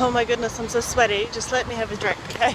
Oh my goodness, I'm so sweaty. Just let me have a drink, okay?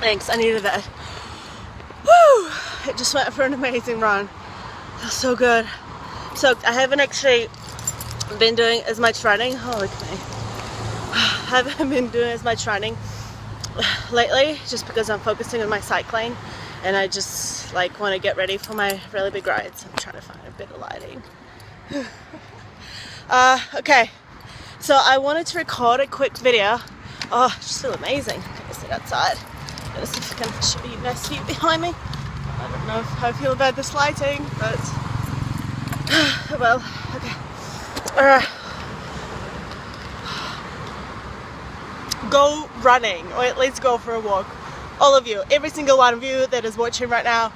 Thanks, I needed that. Woo! I just went for an amazing run. Feels so good. So I haven't actually been doing as much running. Oh, look at me. I haven't been doing as much running lately just because I'm focusing on my cycling and I just like want to get ready for my really big rides. I'm trying to find a bit of lighting. Okay, so I wanted to record a quick video. Oh, I just feel amazing. Okay, I sit outside. Let's see if I can show you guys see it behind me. I don't know how I feel about this lighting, but well, okay. Alright. Go running, or at least go for a walk. All of you, every single one of you that is watching right now,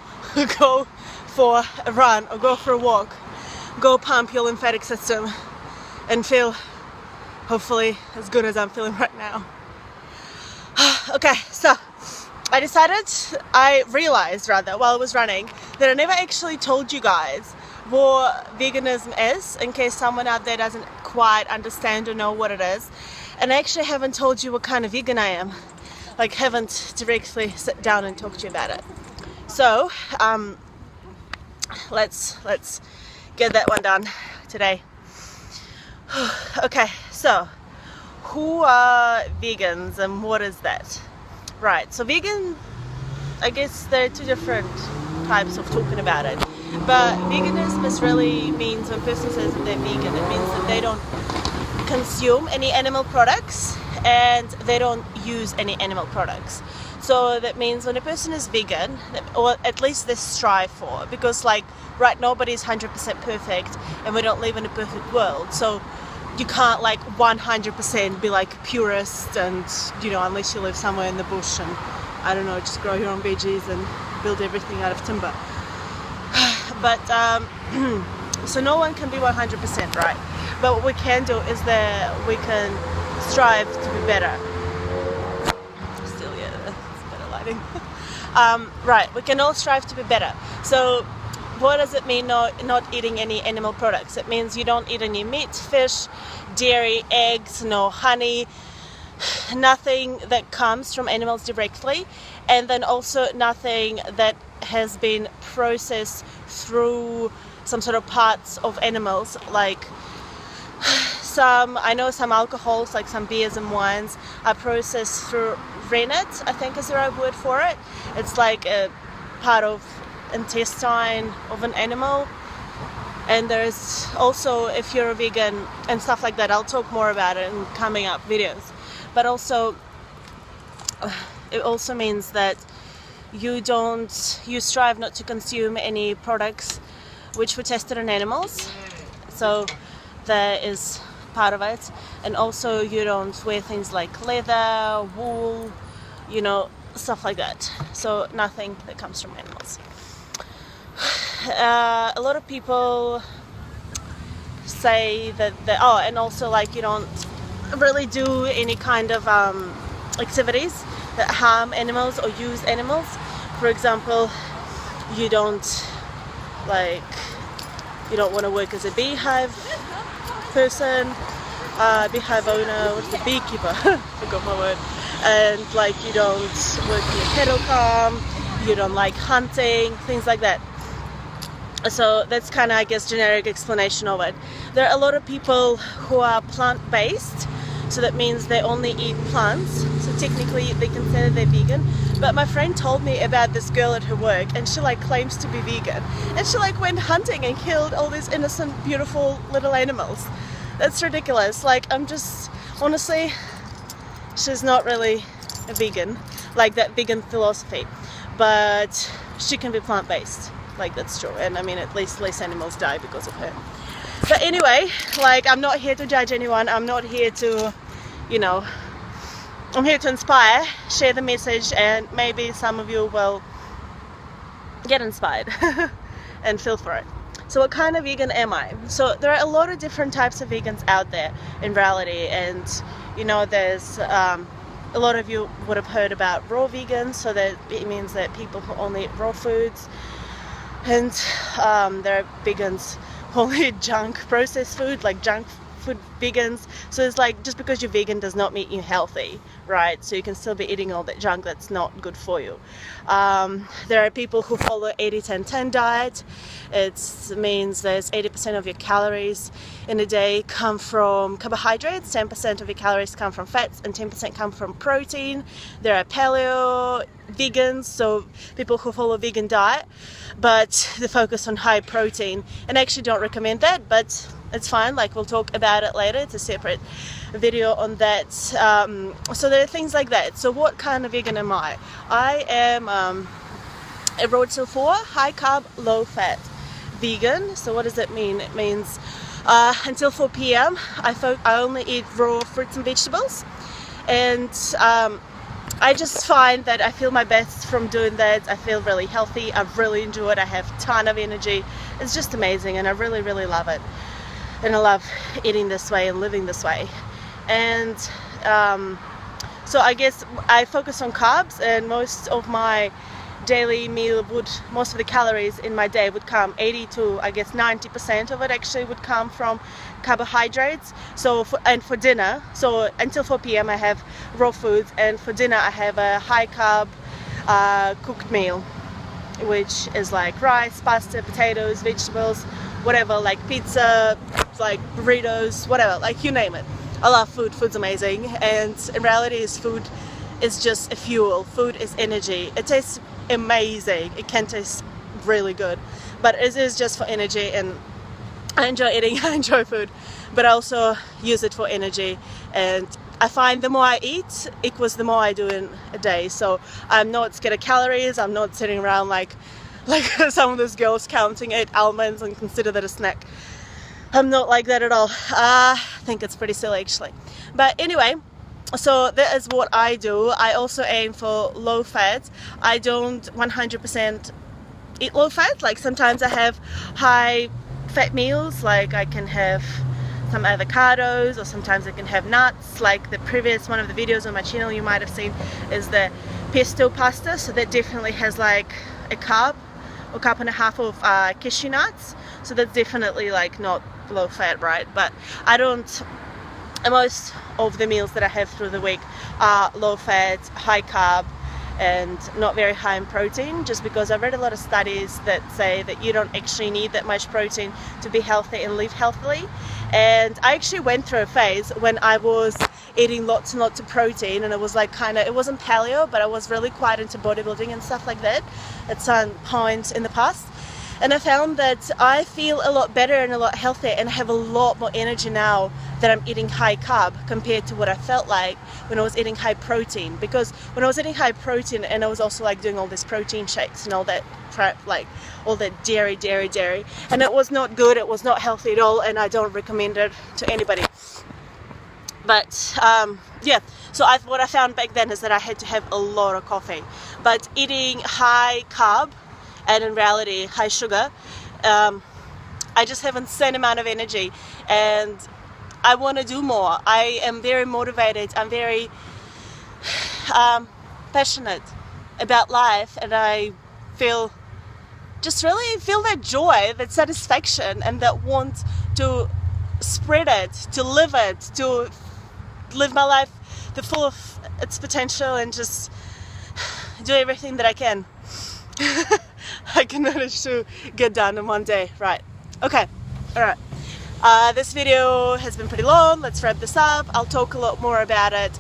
go for a run or go for a walk. Go pump your lymphatic system and feel hopefully as good as I'm feeling right now. Okay, so I realized rather while I was running that I never actually told you guys what veganism is, in case someone out there doesn't quite understand or know what it is. And I actually haven't told you what kind of vegan I am. Like, haven't directly sit down and talk to you about it. So let's get that one done today. Okay, so who are vegans and what is that? Right, so vegan, I guess there are two different types of talking about it. But veganism really means, when a person says that they're vegan, it means that they don't consume any animal products and they don't use any animal products. So that means when a person is vegan, or at least they strive for, because like right, nobody's 100% perfect and we don't live in a perfect world. So you can't like 100% be like purist and, you know, unless you live somewhere in the bush and, I don't know, just grow your own veggies and build everything out of timber. But, so no one can be 100% right. But what we can do is that we can strive to be better. Still, yeah, that's better lighting. Right, we can all strive to be better. So what does it mean not eating any animal products? It means you don't eat any meat, fish, dairy, eggs, no honey, nothing that comes from animals directly, and then also nothing that has been processed through some sort of parts of animals, like I know some alcohols, like some beers and wines, are processed through rennet, I think is the right word for it. It's like a part of intestine of an animal. And there's also, if you're a vegan and stuff like that, I'll talk more about it in coming up videos. But also, it also means that you strive not to consume any products which were tested on animals. So that is part of it. And also you don't wear things like leather, wool, you know, stuff like that. So nothing that comes from animals. A lot of people say that and also like you don't really do any kind of activities that harm animals or use animals. For example, you don't want to work as a beehive person, beehive owner, what's the beekeeper? Forgot my word. And like you don't work in a cattle farm, you don't like hunting, things like that. So that's kind of, I guess, generic explanation of it. There are a lot of people who are plant-based, so that means they only eat plants. So technically they can say that they're vegan. But my friend told me about this girl at her work, and she like claims to be vegan. And she like went hunting and killed all these innocent, beautiful little animals. That's ridiculous. Like, I'm just, honestly, she's not really a vegan, like that vegan philosophy. But she can be plant-based. Like, that's true. And I mean, at least less animals die because of her. But anyway, like, I'm not here to judge anyone. I'm not here to, you know, I'm here to inspire, share the message, and maybe some of you will get inspired and feel for it. So what kind of vegan am I? So there are a lot of different types of vegans out there in reality. And, you know, there's a lot of you would have heard about raw vegans, so that it means that people who only eat raw foods, and there are vegans who only eat junk processed food, like junk food vegans. So it's like, just because you're vegan does not mean you're healthy, right? So you can still be eating all that junk that's not good for you. There are people who follow 80-10-10 diet. It means there's 80% of your calories in a day come from carbohydrates, 10% of your calories come from fats, and 10% come from protein. There are paleo vegans, so people who follow vegan diet, but they focus on high protein, and I actually don't recommend that, but it's fine, like we'll talk about it later. It's a separate video on that. So there are things like that. So what kind of vegan am I? I am a road to 4 high carb low fat vegan. So what does that mean? It means until 4 p.m. I only eat raw fruits and vegetables, and I just find that I feel my best from doing that. I feel really healthy. I really enjoy it. I have a ton of energy. It's just amazing, and I really, really love it. And I love eating this way and living this way. And so I guess I focus on carbs, and most of my daily meal most of the calories in my day would come, 80 to I guess 90% of it actually would come from carbohydrates. So for dinner, so until 4 p.m. I have raw foods, and for dinner I have a high carb cooked meal, which is like rice, pasta, potatoes, vegetables, whatever, like pizza, like burritos, whatever, like you name it. I love food. Food's amazing, and in reality food is just a fuel. Food is energy. It tastes amazing. It can taste really good, but it is just for energy, and I enjoy eating. I enjoy food, but I also use it for energy, and I find the more I eat equals the more I do in a day. So I'm not scared of calories. I'm not sitting around like some of those girls counting 8 almonds and consider that a snack. I'm not like that at all. I think it's pretty silly actually. But anyway, so that is what I do. I also aim for low fat. I don't 100% eat low fat. Like sometimes I have high fat meals, like I can have some avocados, or sometimes I can have nuts. Like the previous one of the videos on my channel you might have seen is the pesto pasta, so that definitely has like a cup and a half of cashew nuts, so that's definitely like not low fat, right? But I don't, most of the meals that I have through the week are low fat, high carb, and not very high in protein, just because I've read a lot of studies that say that you don't actually need that much protein to be healthy and live healthily. And I actually went through a phase when I was eating lots and lots of protein, and it was like it wasn't paleo, but I was really quite into bodybuilding and stuff like that at some point in the past. And I found that I feel a lot better and a lot healthier, and I have a lot more energy now that I'm eating high carb compared to what I felt like when I was eating high protein. Because when I was eating high protein, and I was also like doing all these protein shakes and all that crap, like all that dairy, and it was not good, it was not healthy at all, and I don't recommend it to anybody. But yeah, so what I found back then is that I had to have a lot of coffee. But eating high carb, and in reality high sugar, I just have an insane amount of energy, and I want to do more. I am very motivated. I'm very passionate about life, and I really feel that joy, that satisfaction, and that want to spread it, to live my life the full of its potential, and just do everything that I can. I can manage to get done in one day. Right. Okay. Alright. This video has been pretty long. Let's wrap this up. I'll talk a lot more about it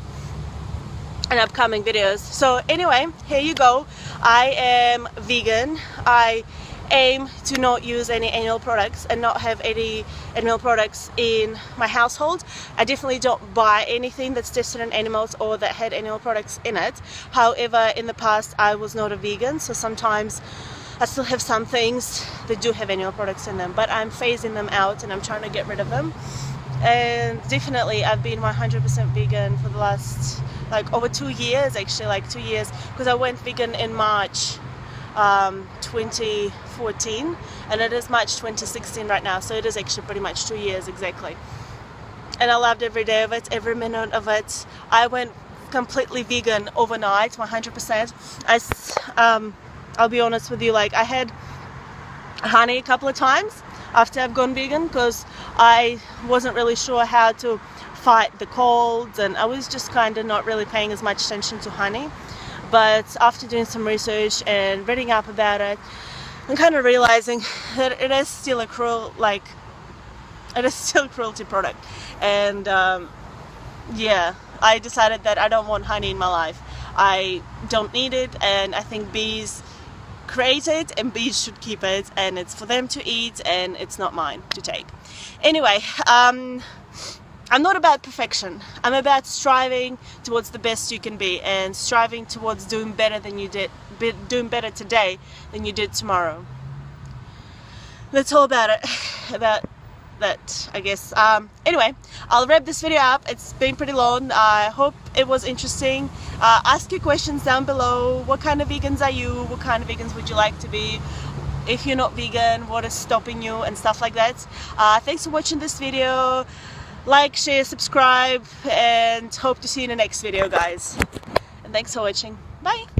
in upcoming videos. So anyway, here you go. I am vegan. I aim to not use any animal products and not have any animal products in my household. I definitely don't buy anything that's tested on animals or that had animal products in it. However, in the past I was not a vegan, so sometimes I still have some things that do have animal products in them, but I'm phasing them out and I'm trying to get rid of them. And definitely I've been 100% vegan for the last like over 2 years, actually, like 2 years, because I went vegan in March 2014, and it is March 2016 right now, so it is actually pretty much 2 years exactly. And I loved every day of it, every minute of it. I went completely vegan overnight, 100%. I'll be honest with you, like I had honey a couple of times after I've gone vegan because I wasn't really sure how to fight the colds, and I was just kind of not really paying as much attention to honey. But after doing some research and reading up about it, I'm kind of realizing that it is still a cruelty product. And yeah, I decided that I don't want honey in my life. I don't need it, and I think bees create it and bees should keep it, and it's for them to eat and it's not mine to take. Anyway, I'm not about perfection. I'm about striving towards the best you can be and striving towards doing better today than you did tomorrow. That's all about it. About that, I guess. Anyway, I'll wrap this video up. It's been pretty long. I hope it was interesting. Ask your questions down below. What kind of vegans are you? What kind of vegans would you like to be? If you're not vegan, what is stopping you and stuff like that. Thanks for watching this video. Like, share, subscribe, and hope to see you in the next video, guys. And thanks for watching. Bye!